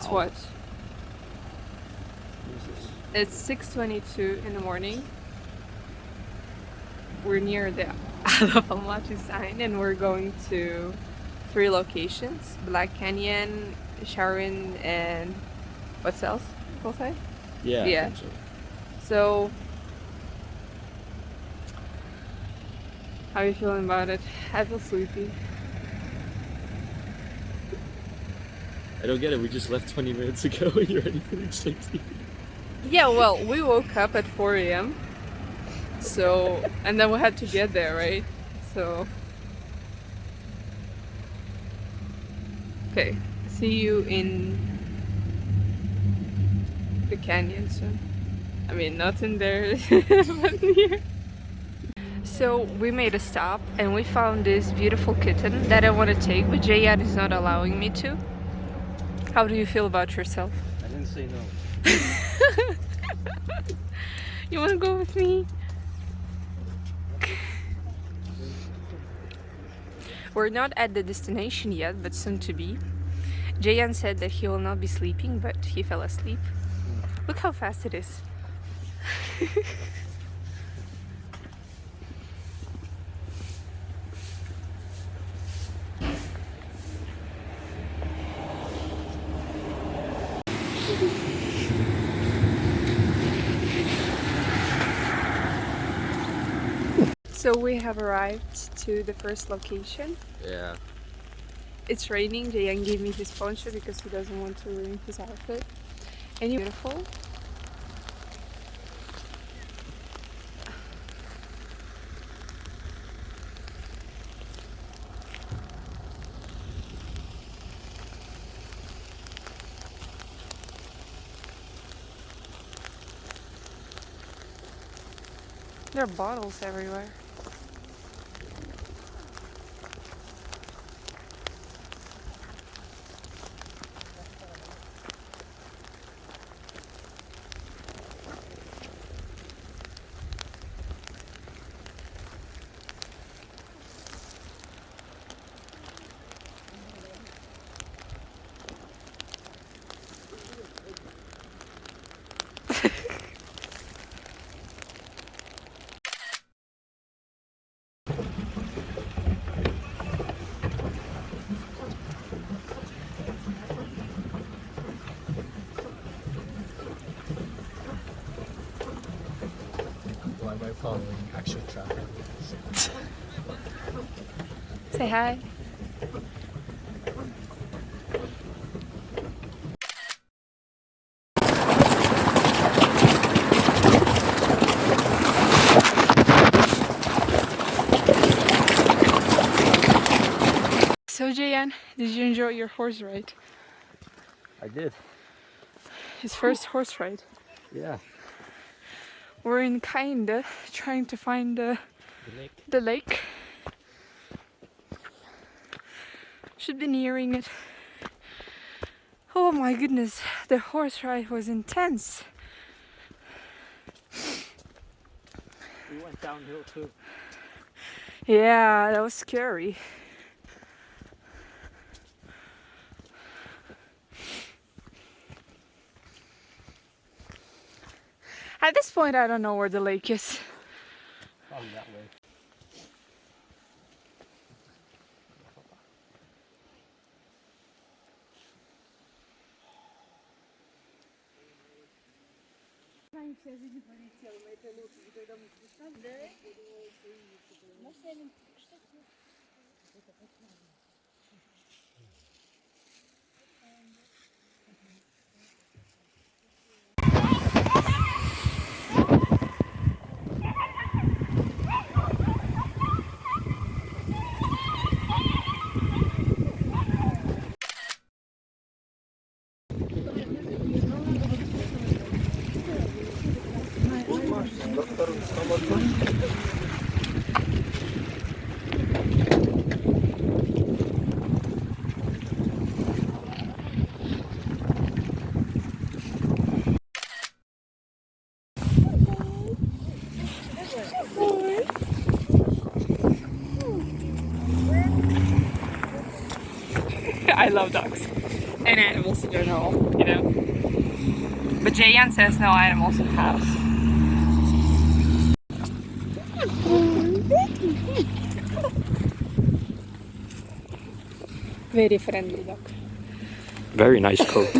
It's what? It's 6:22 in the morning. We're near the Alapamatu sign and we're going to 3 locations. Black Canyon, Sharon, and what else? Both Yeah. Yeah. I think so. So, how are you feeling about it? I feel sleepy. I don't get it. We just left 20 minutes ago and you're already feeling sleepy. Yeah, well, we woke up at 4 a.m. So, and then we had to get there, right? So, okay. See you in the canyon soon. I mean, not in there, but near. So we made a stop and we found this beautiful kitten that I want to take, but Jehian is not allowing me to. How do you feel about yourself? I didn't say no. You want to go with me? We're not at the destination yet, but soon to be. Jehian said that he will not be sleeping, but he fell asleep. Look how fast it is. So we have arrived to the first location. Yeah. It's raining. Jehian gave me his poncho because he doesn't want to ruin his outfit. And you're beautiful. There are bottles everywhere. Why am I following actual traffic? Say hi. So Jehian, did you enjoy your horse ride? I did. His first horse ride. Yeah. We're in Kinda trying to find The lake. the lake. Should be nearing it. Oh my goodness, the horse ride was intense. We went downhill too. Yeah, that was scary. At this point, I don't know where the lake is. Probably that way. I love dogs. And animals in general, you know. But Jehian says no animals in the house. Very friendly dog. Very nice coat.